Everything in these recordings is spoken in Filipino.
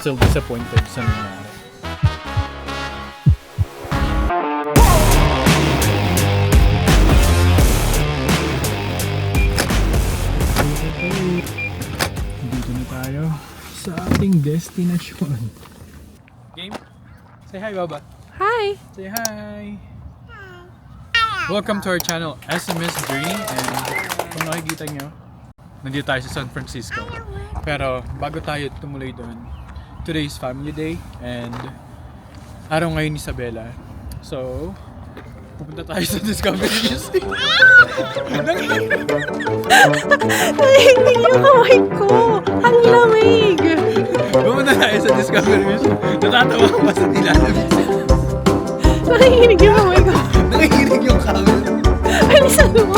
still disappointed sa nangyari. Dito na tayo sa ating destinasyon. Game? Say hi, Baba. Hi! Say hi! Welcome to our channel, SMS Dream. And kung nakikita nyo, nandito tayo sa San Francisco. Pero bago tayo tumuloy doon, today is family day and araw ngayon ni Isabela. So, pupunta tayo sa Discovery Museum. Nahihinig yung kamay ko! Ang lamig! Pupunta tayo sa Discovery Museum. Natatawa ko pa sa nilalamig. Nahihinig yung kamay ko! Nangihinig yung camera. Alisan mo!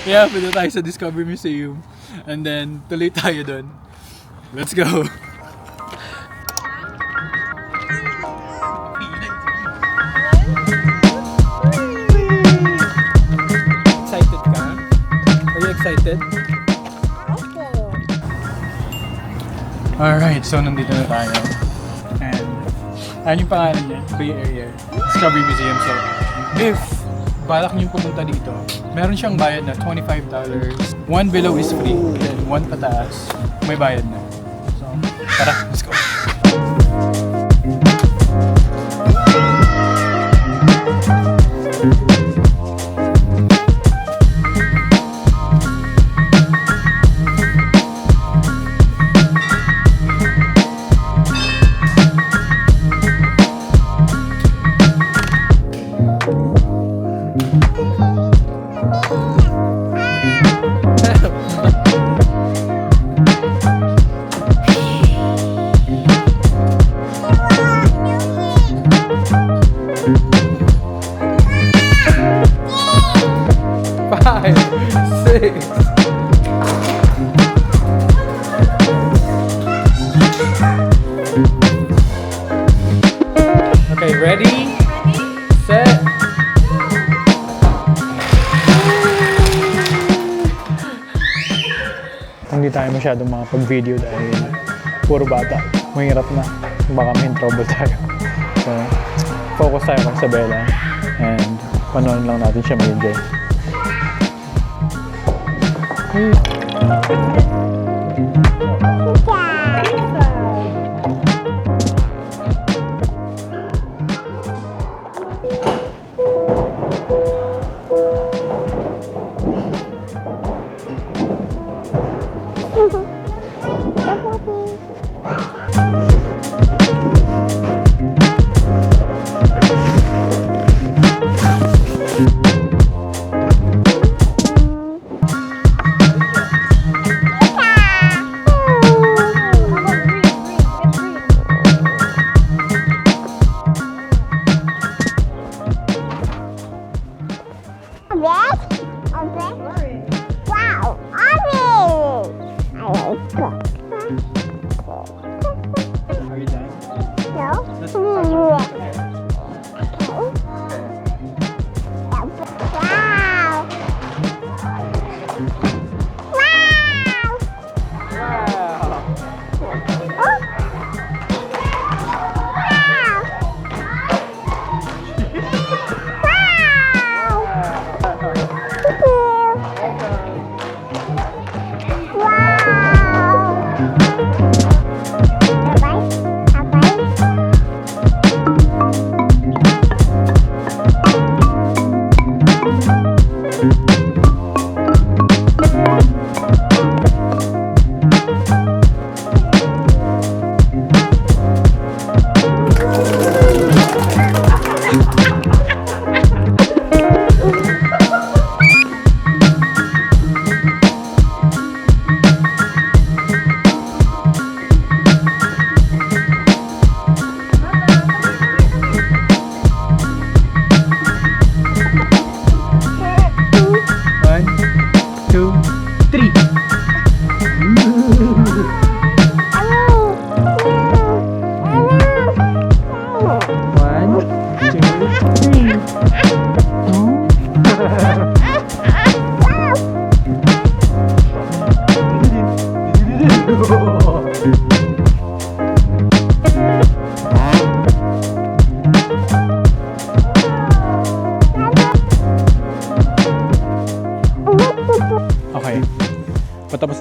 Kaya punta tayo sa Discovery Museum. And then, tuloy tayo doon. Let's go! Excited ka? Are you excited? Opo. Alright, so nandito na tayo. And, ano yung pangalan niya? Kuya Area. Discovery Museum. So, if balak niyo pumunta dito, meron siyang bayad na $25. One below is free. Then, one pataas, may bayad na. So, tara, let's go. Five, six. Okay, ready? Set. Hindi tayo masyadong makapag-video dahil puro bata. Mahirap na. Baka may trouble tayo. So, focus tayo kung sa Bella and panonood lang natin siya mag-enjoy. Wow, orange! I like that. Are you done? No? Let's Wow! Wow!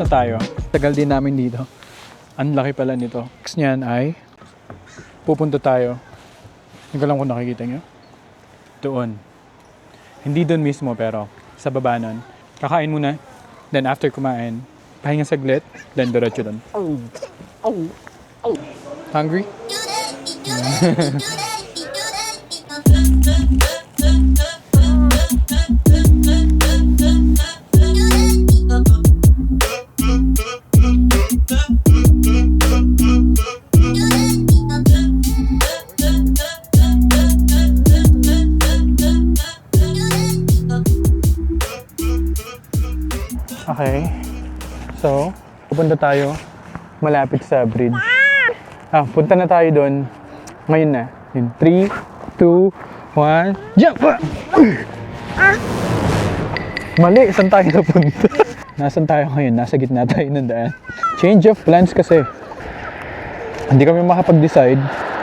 tayo. Tagal din namin dito. Ang laki pala nito. Next niyan ay pupunta tayo. Hindi ko lang kung nakikita nyo. Doon. Hindi doon mismo pero sa baba nun. Kakain muna. Then after kumain, pahinga saglit. Then diretso doon. Hungry? Okay. So, pupunta tayo malapit sa bridge. Punta na tayo doon. Ngayon na. In 3, 2, 1, jump! Mali, saan tayo napunta? Nasaan tayo ngayon? Nasa gitna tayo ng daan. Change of plans kasi. Hindi kami makapag-decide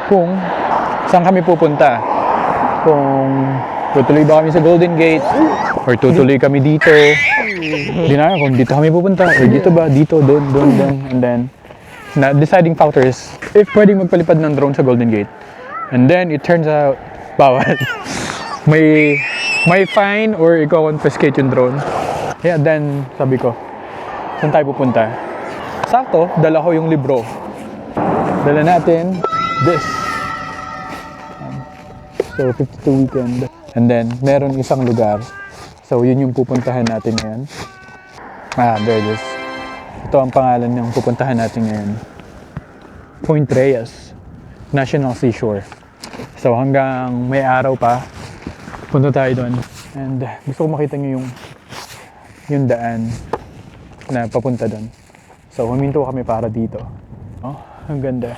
kung saan kami pupunta. Kung tutuloy ba kami sa Golden Gate or tutuloy kami dito. Hindi na kung dito kami pupunta or dito ba, dito, doon. And then, deciding factors if pwedeng magpalipad ng drone sa Golden Gate. And then, it turns out, bawal. may fine or i-confiscate yung drone. Yeah, then, sabi ko, saan tayo pupunta? Sakto, dala ko yung libro. Dala natin this. So, 52 weekend. And then, meron isang lugar. So, yun yung pupuntahan natin ngayon. There it is. Ito ang pangalan ng pupuntahan natin ngayon. Point Reyes, National Seashore. So, hanggang may araw pa, punta tayo doon. And gusto ko makita nyo yung daan na papunta doon. So, huminto kami para dito. Oh, ang ganda.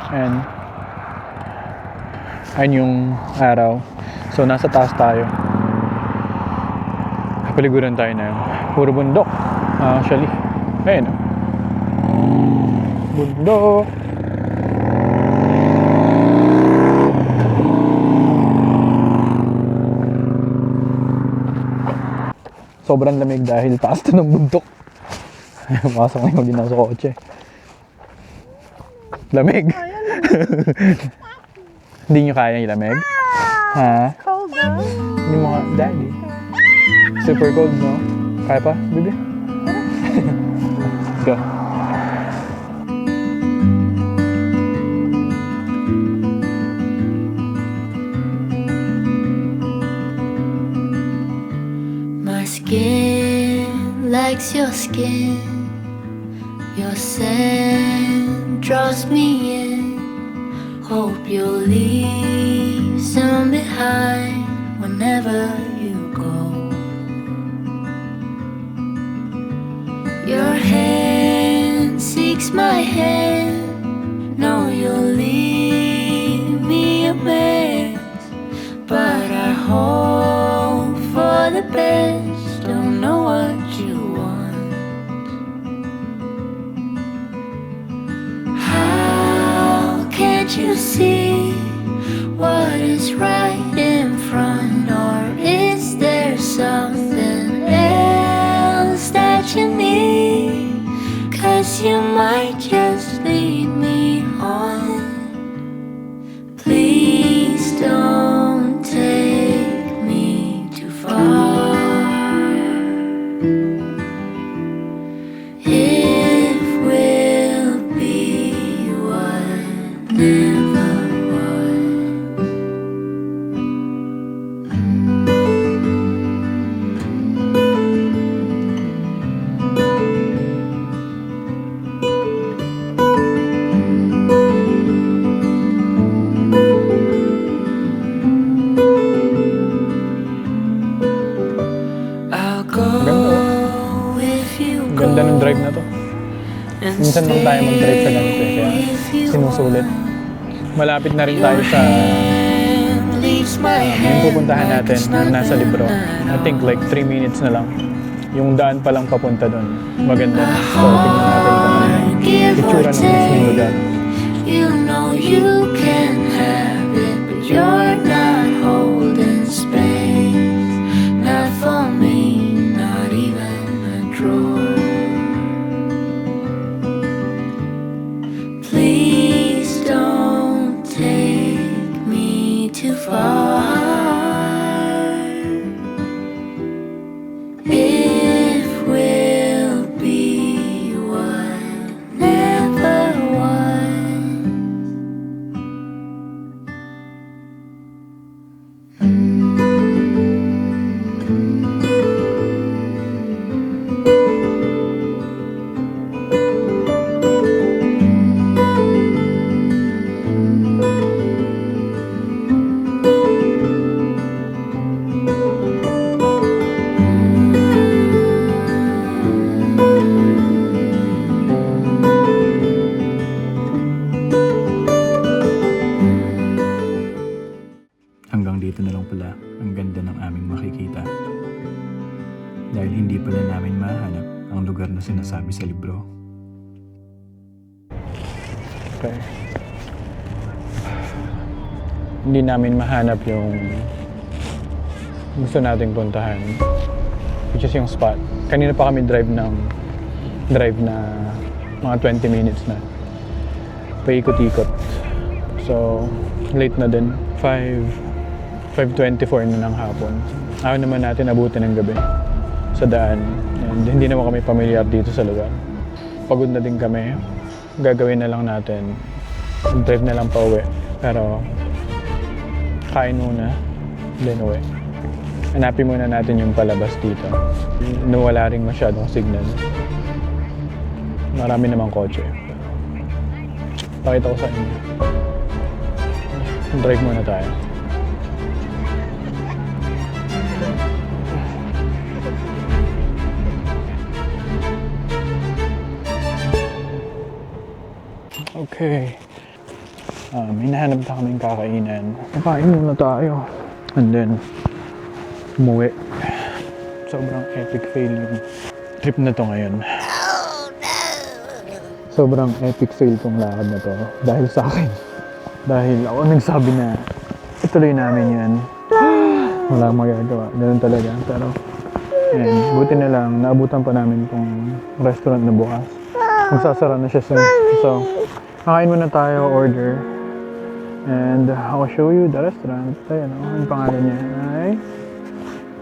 And ayun yung araw. So nasa taas tayo. Kapaliguran tayo na puro bundok. Actually, ayun. Bundok. Sobrang lamig dahil taas na ng bundok. Pasok na yung ginasa kotse. Lamig. Hindi nyo kaya yung lamig? Ha? Cold down. Hindi mo ka, daddy. Super cold, no? Kaya pa, baby? Let's go. My skin likes your skin. Your scent draws me in. Hope you'll leave some behind whenever you go. Your hand seeks my hand. No, you'll leave me a mess, but I hope for the best. Don't know what you want. Can't you see what is right in front? Or is there something else that you need? 'Cause you might just lead me on. Please don't take me too far. If we'll be what never was. I'll go with you. Ganda ng drive na to. Minsan lang tayo mag-drive sa ganito eh, kaya sinusulit. Malapit na rin tayo sa yung pupuntahan natin na nasa libro. I think like 3 minutes na lang. Yung daan pa lang papunta doon. Maganda. So, tingnan natin kung itsura ng mismong lugar. You know you can have it, but you're not holding space. Not for me, not even a drawer. Please don't take me too far. If we'll be what never was. Hanggang dito na lang pala ang ganda ng aming makikita. Dahil hindi pala namin mahanap ang lugar na sinasabi sa libro. Okay. Hindi namin mahanap yung gusto nating puntahan, which is yung spot. Kanina pa kami drive na mga 20 minutes na. Paikot-ikot. So, late na din. 5:24 na ng hapon. Ayaw naman natin abutin ng gabi sa daan. And hindi naman kami pamilyar dito sa lugar. Pagod na din kami. Gagawin na lang natin. Drive na lang pa uwi. Pero kain muna. Then uwi. Hanapin muna natin yung palabas dito. Nawala rin masyadong signal. Marami namang kotse. Pakita ko sa inyo. Drive muna tayo. Okay. May nahanap na kaming kakainan. Kakain muna tayo. And then, umuwi. Sobrang epic fail yung trip na to ngayon. Sobrang epic fail tong lakad na to. Dahil sa akin. Dahil ako nagsabi na ituloy namin yan. Wala akong magagawa. Ganun talaga. Pero, and buti na lang, naabutan pa namin tong restaurant na bukas. Magsasara na siya soon. So, kakain muna tayo, order. And I'll show you the restaurant. Ayan, ang pangalan niya ay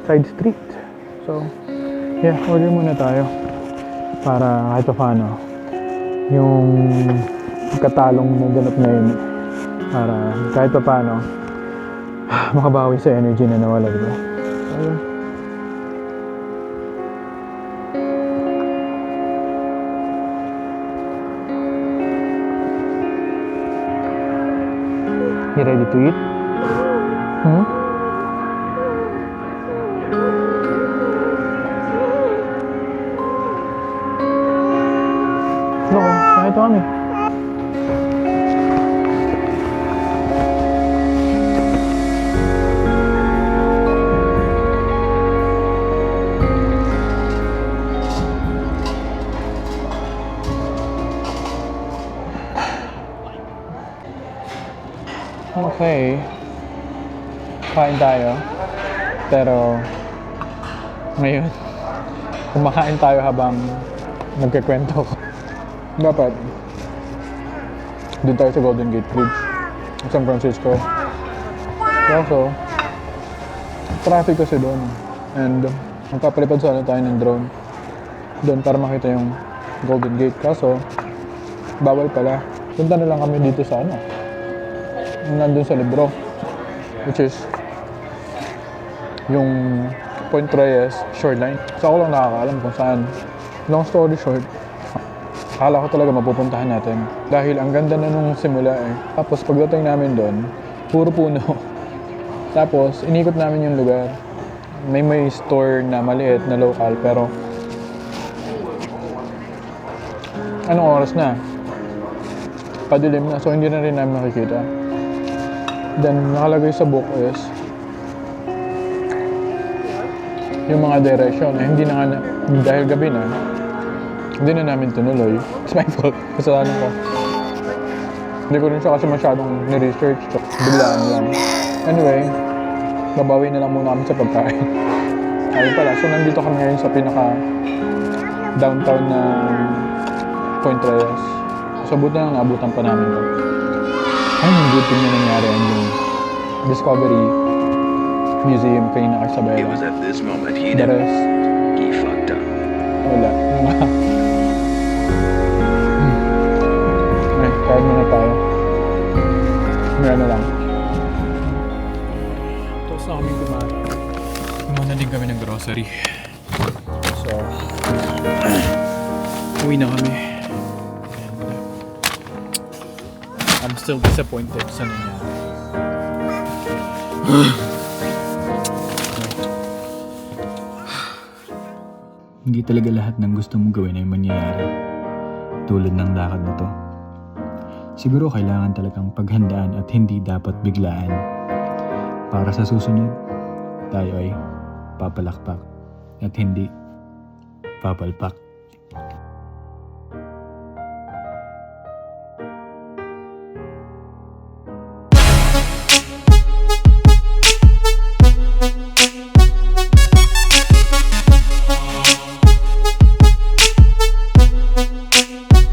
Side Street. So, yeah, order muna tayo. Para kahit pa paano, yung katalong na ganap na yun, para kahit pa paano, makabawi sa energy na nawala, diba? So, yeah. You ready to eat? No, kahit kami. Okay. Kain tayo. Pero ngayon, kumakain tayo habang nagkikwento ko. Dapat doon tayo sa Golden Gate Bridge, San Francisco. Also, traffic kasi doon. And magpapalipad sana tayo ng drone doon para makita yung Golden Gate. Kaso, bawal pala. Punta na lang kami dito sa nandun sa libro, which is yung Point Reyes shoreline. So ako lang nakakaalam kung saan. Long story short, akala ko talaga mapupuntahan natin dahil ang ganda na nung simula eh. Tapos pagdating namin doon, puro puno. Tapos inikot namin yung lugar. May store na maliit na local, pero anong oras na? Padilim na, so hindi na rin namin makikita. Then, nakalagay sa book is yung mga direction. Hindi na nga, dahil gabi na, hindi na namin tinuloy. It's my fault. Kasalanan ko. Hindi ko rin siya kasi masyadong ni-research. So, biglaan lang. Anyway, babawi na lang muna kami sa pagkain. Ayun pala, so nandito kami ngayon sa pinaka downtown na Point Reyes. So buti na naabutan pa namin to. Ayun yung good thing na nangyari ang yung Discovery Museum kayo na It Isabela. was at this moment he The knew rest, he fucked up. wala. Ay, kahit muna tayo. May ano lang. Tapos na kami kumain. Kumana din kami ng grocery. So, uwi na kami. And, I'm still disappointed sa nangyari. Hindi talaga lahat ng gusto mong gawin ay mangyayari. Tulad ng lakad na to. Siguro kailangan talagang paghandaan at hindi dapat biglaan. Para sa susunod, tayo ay papalakpak at hindi papalpak.